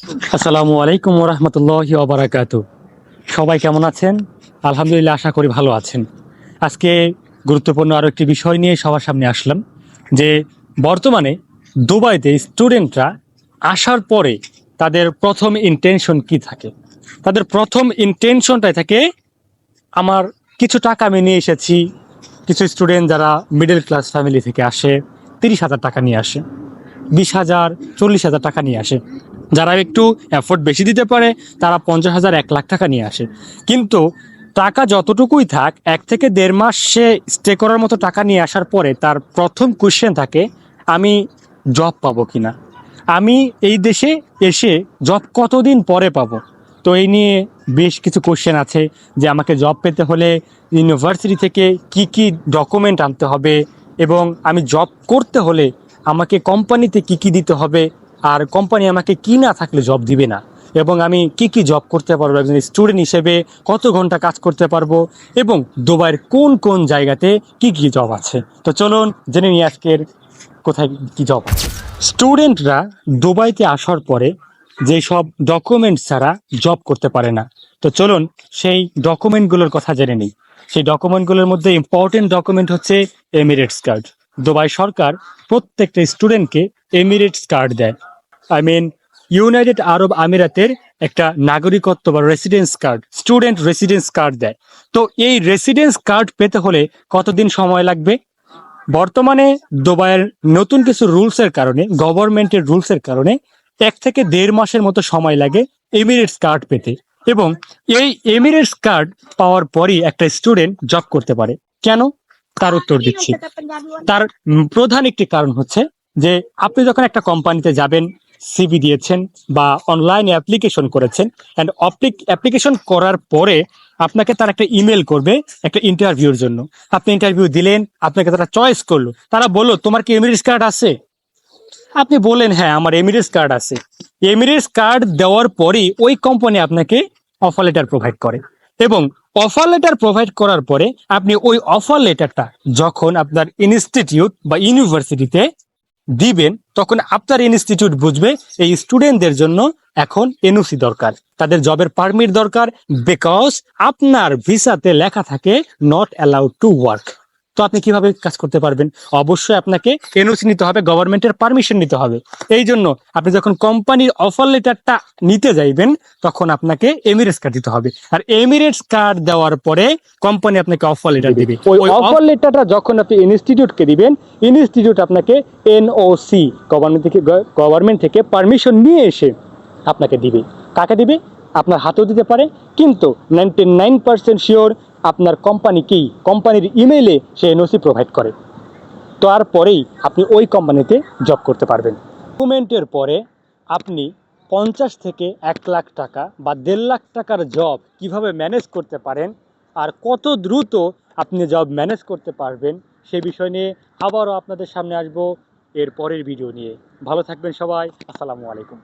আসসালামু আলাইকুম ওরহমতুল্লাহি ওবারাকাতু। সবাই কেমন আছেন? আলহামদুলিল্লাহ, আশা করি ভালো আছেন। আজকে গুরুত্বপূর্ণ আরও একটি বিষয় নিয়ে সবার সামনে আসলাম যে বর্তমানে দুবাইতে স্টুডেন্টরা আসার পরে তাদের প্রথম ইন্টেনশন কি থাকে। তাদের প্রথম ইন্টেনশনটাই থাকে, আমার কিছু টাকা আমি নিয়ে এসেছি। কিছু স্টুডেন্ট যারা মিডল ক্লাস ফ্যামিলি থেকে আসে 30,000 টাকা নিয়ে আসে, 20,000 40,000 টাকা নিয়ে আসে। যারা একটু এফোর্ট বেশি দিতে পারে তারা 50,000 1 লাখ টাকা নিয়ে আসে। কিন্তু টাকা যতটুকুই থাক, 1 থেকে 1.5 মাস সে স্টে করার মতো টাকা নিয়ে আসার পরে তার প্রথম কোয়েশ্চেন থাকে, আমি জব পাবো কিনা, আমি এই দেশে এসে জব কতদিন পরে পাবো। তো এই নিয়ে বেশ কিছু কোশ্চেন আছে যে আমাকে জব পেতে হলে ইউনিভার্সিটি থেকে কি কি ডকুমেন্ট আনতে হবে, এবং আমি জব করতে হলে আমাকে কোম্পানিতে কি কি দিতে হবে, আর কোম্পানি আমাকে কি না থাকলে জব দিবে না, এবং আমি কি কি জব করতে পারবো একজন স্টুডেন্ট হিসেবে, কত ঘন্টা কাজ করতে পারবো, এবং দুবাইয়ের কোন কোন জায়গাতে কি কি জব আছে। তো চলুন জেনে নিই আজকের কোথায় কি জব আছে। স্টুডেন্টরা দুবাইতে আসার পরে যেসব ডকুমেন্ট ছাড়া জব করতে পারে না, তো চলুন সেই ডকুমেন্টগুলোর কথা জেনে নিই। সেই ডকুমেন্টগুলোর মধ্যে ইম্পর্টেন্ট ডকুমেন্ট হচ্ছে এমিরেটস কার্ড। দুবাই সরকার প্রত্যেকটা স্টুডেন্টকে এমিরেটস কার্ড দেয়। আই মিন ইউনাইটেড আরব আমিরাতের একটা নাগরিকত্ব বা residence card, student residence card দেয়। তো এই রেসিডেন্স কার্ড পেতে হলে কতদিন সময় লাগবে? বর্তমানে দুবাইয়ের নতুন কিছু রুলসের কারণে, গভর্নমেন্টের রুলসের কারণে 1 থেকে 1.5 মাসের মতো সময় লাগে এমিরেটস কার্ড পেতে। এবং এই এমিরেটস কার্ড পাওয়ার পরই একটা স্টুডেন্ট জব করতে পারে। কেন? তার উত্তর দিচ্ছি। তার প্রধান একটি কারণ হচ্ছে যে আপনি যখন একটা কোম্পানিতে যাবেন, সিভি দিয়েছেন বা অনলাইনে অ্যাপ্লিকেশন করেছেন, অ্যান্ড অ্যাপ্লিকেশন করার পরে আপনাকে তার একটা ইমেল করবে একটা ইন্টারভিউর জন্য। আপনি ইন্টারভিউ দিলেন, আপনাকে তারা চয়েস করলো, তারা বললো তোমার কি এমিরেটস কার্ড আছে? আপনি বললেন হ্যাঁ আমার এমিরেটস কার্ড আছে। এমিরেটস কার্ড দেওয়ার পরেই ওই কোম্পানি আপনাকে অফার লেটার প্রোভাইড করে, এবং অফার লেটার প্রোভাইড করার পরে আপনি ওই অফার লেটারটা যখন আপনার ইনস্টিটিউট বা ইউনিভার্সিটিতে দিবেন, তখন আপনার ইনস্টিটিউট বুঝবে এই স্টুডেন্টদের জন্য এখন এনওসি দরকার, তাদের জবের পারমিট দরকার, বিকজ আপনার ভিসাতে লেখা থাকে নট অ্যালাউড টু ওয়ার্ক। তো আপনি কিভাবে কাজ করতে পারবেন? অবশ্যই আপনাকে এনওসি নিতে হবে, গভর্নমেন্টের পারমিশন নিতে হবে। এই জন্য আপনি যখন কোম্পানির অফার লেটারটা নিতে যাইবেন, তখন আপনাকে এমিরেটস কার্ড দিতে হবে। আর এমিরেটস কার্ড দেওয়ার পরে কোম্পানি আপনাকে অফার লেটার দিবে। ওই অফার লেটারটা যখন আপনি ইনস্টিটিউটকে দিবেন, ইনস্টিটিউট আপনাকে এনওসি গভর্নমেন্ট থেকে পারমিশন নিয়ে এসে আপনাকে দিবে। কাকে দিবে? আপনার হাতেও দিতে পারে, কিন্তু 99% শিওর আপনার কোম্পানিকেই, কোম্পানির ইমেইলে সে এনওসি প্রোভাইড করে। তারপরেই আপনি ওই কোম্পানিতে জব করতে পারবেন। ডকুমেন্টের পরে আপনি 50 থেকে 1 লাখ টাকা বা 1.5 লাখ টাকার জব কিভাবে ম্যানেজ করতে পারেন, আর কত দ্রুত আপনি জব ম্যানেজ করতে পারবেন, সে বিষয় নিয়ে আবারও আপনাদের সামনে আসবো এর পরের ভিডিও নিয়ে। ভালো থাকবেন সবাই। আসসালামু আলাইকুম।